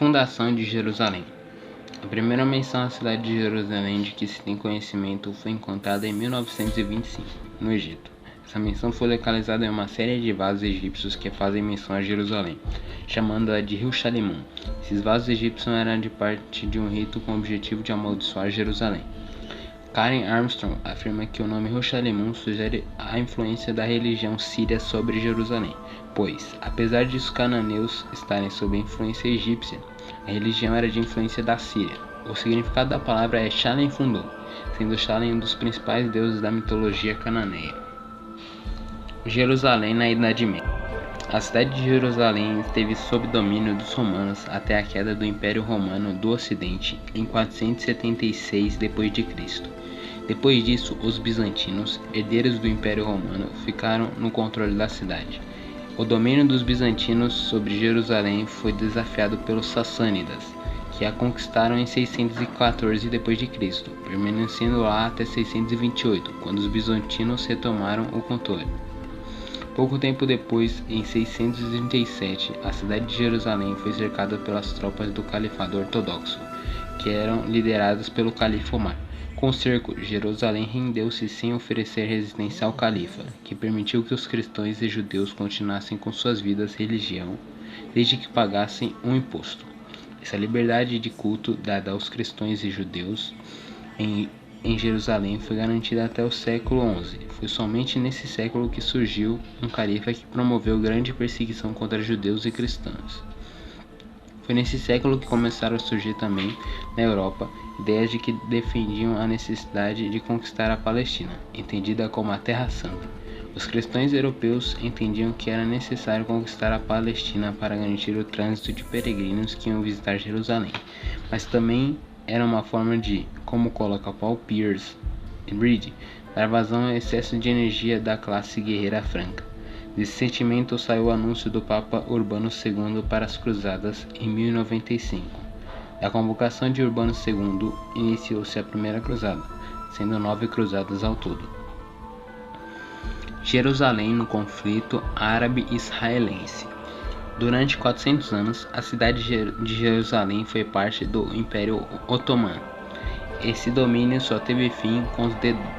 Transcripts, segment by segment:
Fundação de Jerusalém. A primeira menção à cidade de Jerusalém de que se tem conhecimento foi encontrada em 1925, no Egito. Essa menção foi localizada em uma série de vasos egípcios que fazem menção a Jerusalém, chamando-a de Rio Shalimon. Esses vasos egípcios eram de parte de um rito com o objetivo de amaldiçoar Jerusalém. Karen Armstrong afirma que o nome Rio Shalimon sugere a influência da religião síria sobre Jerusalém, pois, apesar de os cananeus estarem sob a influência egípcia, a religião era de influência da Síria. O significado da palavra é Shalem Fundou, sendo Shalem um dos principais deuses da mitologia cananeia. Jerusalém na Idade Média. A cidade de Jerusalém esteve sob domínio dos romanos até a queda do Império Romano do Ocidente em 476 d.C. Depois disso, os bizantinos, herdeiros do Império Romano, ficaram no controle da cidade. O domínio dos bizantinos sobre Jerusalém foi desafiado pelos sassânidas, que a conquistaram em 614 d.C., permanecendo lá até 628, quando os bizantinos retomaram o controle. Pouco tempo depois, em 637, a cidade de Jerusalém foi cercada pelas tropas do Califado Ortodoxo, que eram lideradas pelo Califa Omar. Com o cerco, Jerusalém rendeu-se sem oferecer resistência ao califa, que permitiu que os cristãos e judeus continuassem com suas vidas e religião, desde que pagassem um imposto. Essa liberdade de culto dada aos cristãos e judeus em Jerusalém foi garantida até o século XI. Foi somente nesse século que surgiu um califa que promoveu grande perseguição contra judeus e cristãos. Foi nesse século que começaram a surgir também, na Europa, ideias de que defendiam a necessidade de conquistar a Palestina, entendida como a Terra Santa. Os cristãos europeus entendiam que era necessário conquistar a Palestina para garantir o trânsito de peregrinos que iam visitar Jerusalém, mas também era uma forma de, como coloca Paul Pierce Reid, dar vazão ao excesso de energia da classe guerreira franca. Desse sentimento saiu o anúncio do Papa Urbano II para as Cruzadas em 1095. Da convocação de Urbano II, iniciou-se a primeira cruzada, sendo 9 cruzadas ao todo. Jerusalém no conflito árabe-israelense. Durante 400 anos, a cidade de Jerusalém foi parte do Império Otomano. Esse domínio só teve fim com os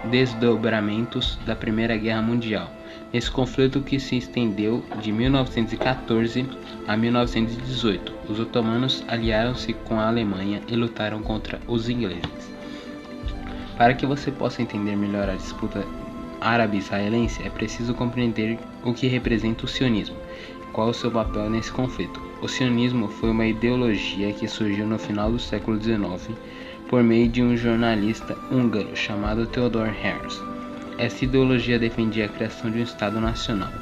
desdobramentos da Primeira Guerra Mundial. Nesse conflito que se estendeu de 1914 a 1918, os otomanos aliaram-se com a Alemanha e lutaram contra os ingleses. Para que você possa entender melhor a disputa árabe-israelense, é preciso compreender o que representa o sionismo e qual é o seu papel nesse conflito. O sionismo foi uma ideologia que surgiu no final do século XIX por meio de um jornalista húngaro chamado Theodor Herzl. Essa ideologia defendia a criação de um Estado nacional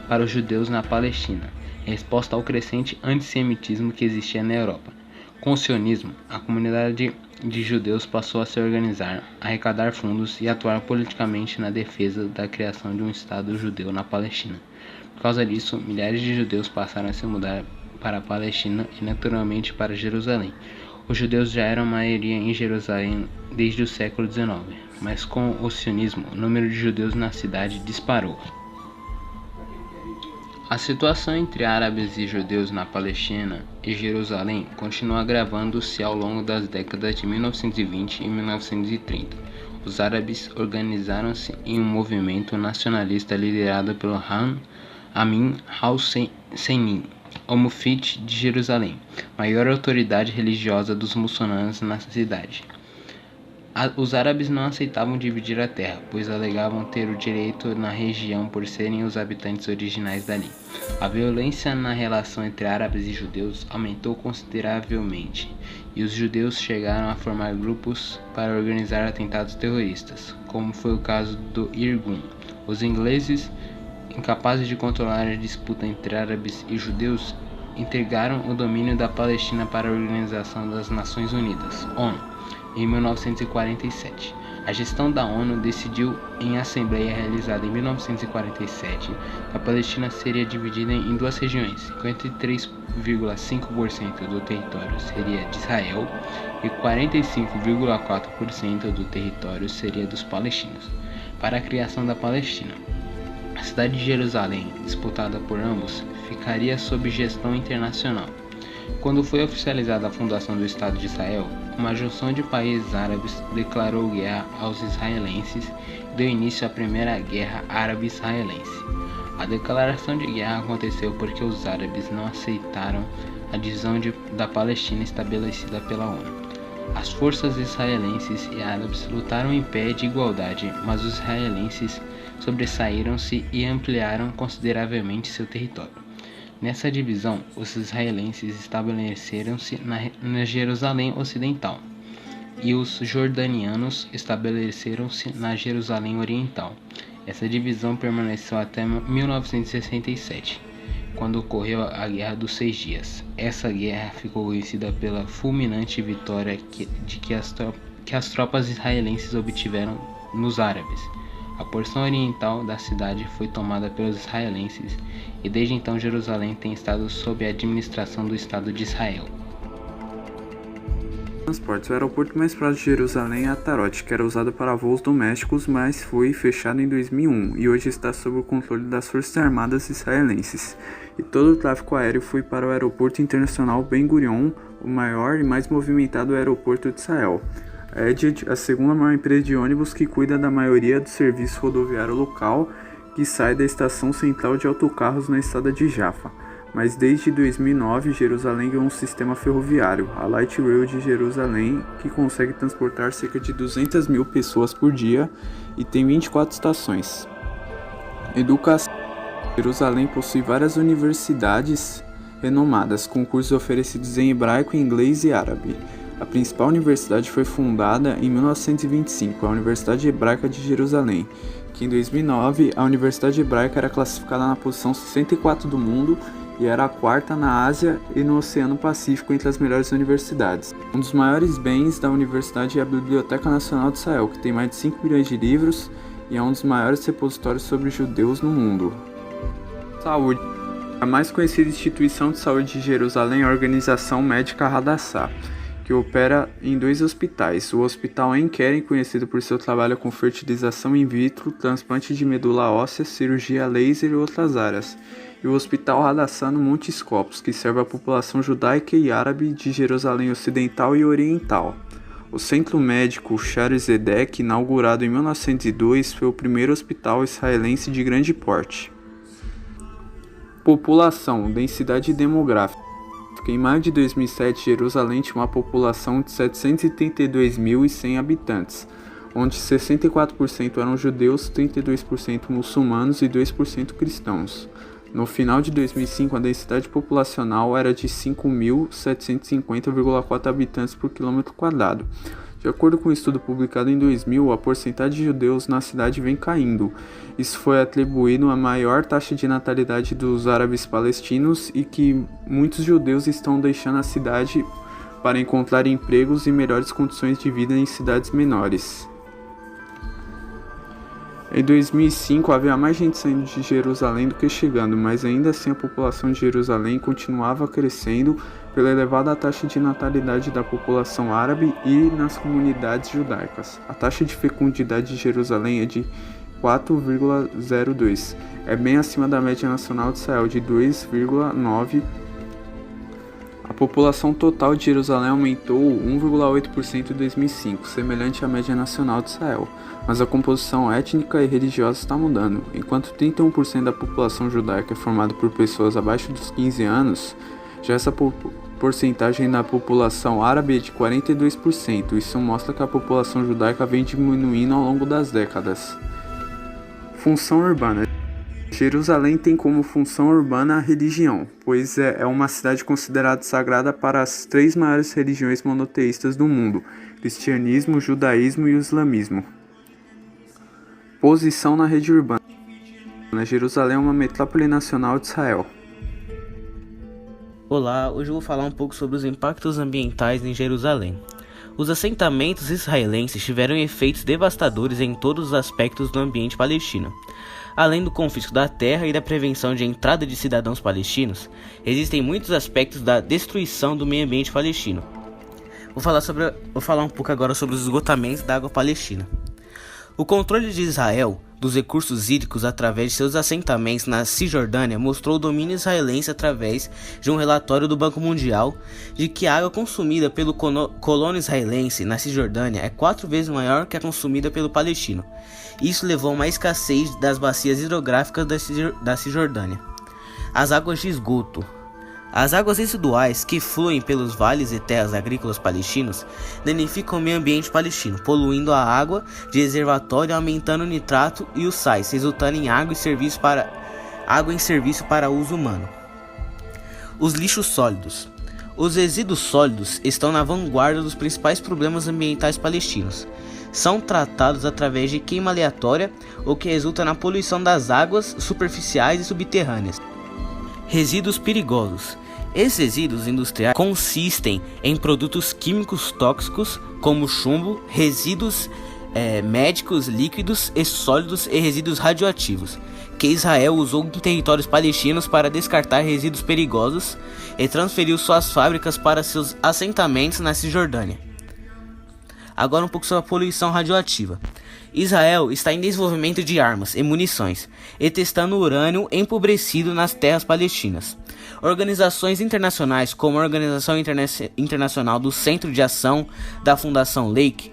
para os judeus na Palestina, em resposta ao crescente antissemitismo que existia na Europa. Com o sionismo, a comunidade de judeus passou a se organizar, arrecadar fundos e atuar politicamente na defesa da criação de um Estado judeu na Palestina. Por causa disso, milhares de judeus passaram a se mudar para a Palestina e naturalmente para Jerusalém. Os judeus já eram maioria em Jerusalém desde o século XIX, mas com o sionismo, o número de judeus na cidade disparou. A situação entre árabes e judeus na Palestina e Jerusalém continuou agravando-se ao longo das décadas de 1920 e 1930. Os árabes organizaram-se em um movimento nacionalista liderado pelo Amin al-Husseini, o mufti de Jerusalém, maior autoridade religiosa dos muçulmanos na cidade. Os árabes não aceitavam dividir a terra, pois alegavam ter o direito na região por serem os habitantes originais dali. A violência na relação entre árabes e judeus aumentou consideravelmente, e os judeus chegaram a formar grupos para organizar atentados terroristas, como foi o caso do Irgun. Os ingleses, incapazes de controlar a disputa entre árabes e judeus, entregaram o domínio da Palestina para a Organização das Nações Unidas, ONU, em 1947. A gestão da ONU decidiu em assembleia realizada em 1947 que a Palestina seria dividida em duas regiões, 53,5% do território seria de Israel e 45,4% do território seria dos palestinos, para a criação da Palestina. A cidade de Jerusalém, disputada por ambos, ficaria sob gestão internacional. Quando foi oficializada a fundação do Estado de Israel, uma junção de países árabes declarou guerra aos israelenses e deu início à Primeira Guerra Árabe-Israelense. A declaração de guerra aconteceu porque os árabes não aceitaram a divisão da Palestina estabelecida pela ONU. As forças israelenses e árabes lutaram em pé de igualdade, mas os israelenses sobressaíram-se e ampliaram consideravelmente seu território. Nessa divisão, os israelenses estabeleceram-se na Jerusalém Ocidental e os jordanianos estabeleceram-se na Jerusalém Oriental. Essa divisão permaneceu até 1967, quando ocorreu a Guerra dos 6 Dias. Essa guerra ficou conhecida pela fulminante vitória que as tropas israelenses obtiveram nos árabes. A porção oriental da cidade foi tomada pelos israelenses e desde então Jerusalém tem estado sob a administração do Estado de Israel. Transportes. O aeroporto mais próximo de Jerusalém é Atarote, que era usado para voos domésticos, mas foi fechado em 2001 e hoje está sob o controle das Forças Armadas israelenses. E todo o tráfego aéreo foi para o Aeroporto Internacional Ben Gurion, o maior e mais movimentado aeroporto de Israel. A Etihad, a segunda maior empresa de ônibus que cuida da maioria do serviço rodoviário local, que sai da estação central de autocarros na estrada de Jaffa. Mas desde 2009, Jerusalém ganhou um sistema ferroviário, a Light Rail de Jerusalém, que consegue transportar cerca de 200 mil pessoas por dia e tem 24 estações. Educação. Jerusalém possui várias universidades renomadas, com cursos oferecidos em hebraico, inglês e árabe. A principal universidade foi fundada em 1925, a Universidade Hebraica de Jerusalém, que em 2009 a Universidade Hebraica era classificada na posição 64 do mundo e era a quarta na Ásia e no Oceano Pacífico entre as melhores universidades. Um dos maiores bens da universidade é a Biblioteca Nacional de Israel, que tem mais de 5 milhões de livros e é um dos maiores repositórios sobre judeus no mundo. Saúde. A mais conhecida instituição de saúde de Jerusalém é a Organização Médica Hadassah, que opera em 2 hospitais. O Hospital Ein Kerem, conhecido por seu trabalho com fertilização in vitro, transplante de medula óssea, cirurgia laser e outras áreas. E o Hospital Hadassah no Monte Scopus, que serve a população judaica e árabe de Jerusalém Ocidental e Oriental. O Centro Médico Shaare Zedek, inaugurado em 1902, foi o primeiro hospital israelense de grande porte. População, densidade demográfica. Em maio de 2007, Jerusalém tinha uma população de 732.100 habitantes, onde 64% eram judeus, 32% muçulmanos e 2% cristãos. No final de 2005, a densidade populacional era de 5.750,4 habitantes por quilômetro quadrado. De acordo com um estudo publicado em 2000, a porcentagem de judeus na cidade vem caindo. Isso foi atribuído à maior taxa de natalidade dos árabes palestinos e que muitos judeus estão deixando a cidade para encontrar empregos e melhores condições de vida em cidades menores. Em 2005, havia mais gente saindo de Jerusalém do que chegando, mas ainda assim a população de Jerusalém continuava crescendo pela elevada taxa de natalidade da população árabe e nas comunidades judaicas. A taxa de fecundidade de Jerusalém é de 4,02. É bem acima da média nacional de Israel, de 2,9. A população total de Jerusalém aumentou 1,8% em 2005, semelhante à média nacional de Israel, mas a composição étnica e religiosa está mudando. Enquanto 31% da população judaica é formada por pessoas abaixo dos 15 anos, já essa porcentagem da população árabe é de 42%. Isso mostra que a população judaica vem diminuindo ao longo das décadas. Função urbana. Jerusalém tem como função urbana a religião, pois é uma cidade considerada sagrada para as 3 maiores religiões monoteístas do mundo: cristianismo, judaísmo e o islamismo. Posição na rede urbana. Jerusalém é uma metrópole nacional de Israel. Olá, hoje eu vou falar um pouco sobre os impactos ambientais em Jerusalém. Os assentamentos israelenses tiveram efeitos devastadores em todos os aspectos do ambiente palestino. Além do confisco da terra e da prevenção de entrada de cidadãos palestinos, existem muitos aspectos da destruição do meio ambiente palestino. Vou falar um pouco agora sobre os esgotamentos da água palestina. O controle de Israel dos recursos hídricos através de seus assentamentos na Cisjordânia mostrou o domínio israelense através de um relatório do Banco Mundial de que a água consumida pelo colono israelense na Cisjordânia é 4 vezes maior que a consumida pelo palestino. Isso levou a uma escassez das bacias hidrográficas da Cisjordânia. As águas de esgoto. As águas residuais que fluem pelos vales e terras agrícolas palestinos danificam o meio ambiente palestino, poluindo a água de reservatório, aumentando o nitrato e os sais, resultando em água em serviço para uso humano. Os lixos sólidos. Os resíduos sólidos estão na vanguarda dos principais problemas ambientais palestinos. São tratados através de queima aleatória, o que resulta na poluição das águas superficiais e subterrâneas. Resíduos perigosos. Esses resíduos industriais consistem em produtos químicos tóxicos como chumbo, resíduos médicos líquidos e sólidos e resíduos radioativos, que Israel usou em territórios palestinos para descartar resíduos perigosos e transferiu suas fábricas para seus assentamentos na Cisjordânia. Agora um pouco sobre a poluição radioativa. Israel está em desenvolvimento de armas e munições e testando urânio empobrecido nas terras palestinas. Organizações internacionais como a Organização Internacional do Centro de Ação da Fundação Lake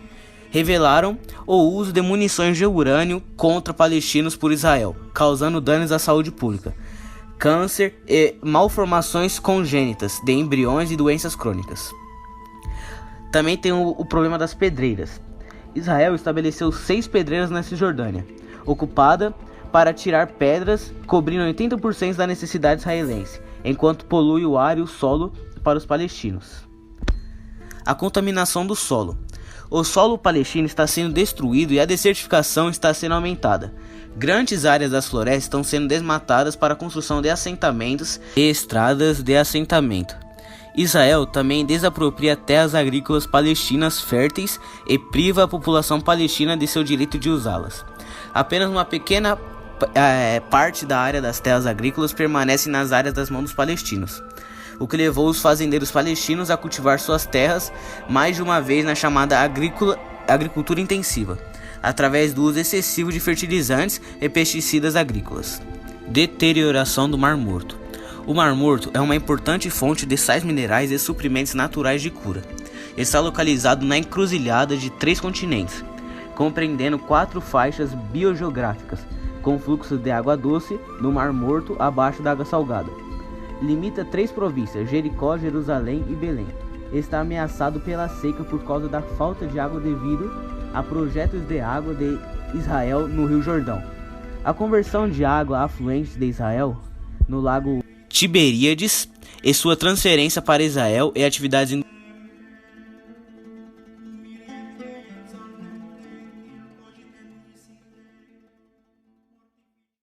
revelaram o uso de munições de urânio contra palestinos por Israel, causando danos à saúde pública, câncer e malformações congênitas de embriões e doenças crônicas. Também tem o problema das pedreiras. Israel estabeleceu 6 pedreiras na Cisjordânia, ocupada para tirar pedras, cobrindo 80% da necessidade israelense, enquanto polui o ar e o solo para os palestinos. A contaminação do solo. O solo palestino está sendo destruído e a desertificação está sendo aumentada. Grandes áreas das florestas estão sendo desmatadas para a construção de assentamentos e estradas de assentamento. Israel também desapropria terras agrícolas palestinas férteis e priva a população palestina de seu direito de usá-las. Apenas uma pequena parte da área das terras agrícolas permanece nas áreas das mãos dos palestinos, o que levou os fazendeiros palestinos a cultivar suas terras mais de uma vez na chamada agricultura intensiva, através do uso excessivo de fertilizantes e pesticidas agrícolas. Deterioração do Mar Morto. O Mar Morto é uma importante fonte de sais minerais e suprimentos naturais de cura. Está localizado na encruzilhada de 3 continentes, compreendendo 4 faixas biogeográficas, com fluxo de água doce no Mar Morto abaixo da água salgada. Limita 3 províncias, Jericó, Jerusalém e Belém. Está ameaçado pela seca por causa da falta de água devido a projetos de água de Israel no Rio Jordão. A conversão de água afluente de Israel no lago Tiberíades e sua transferência para Israel e atividades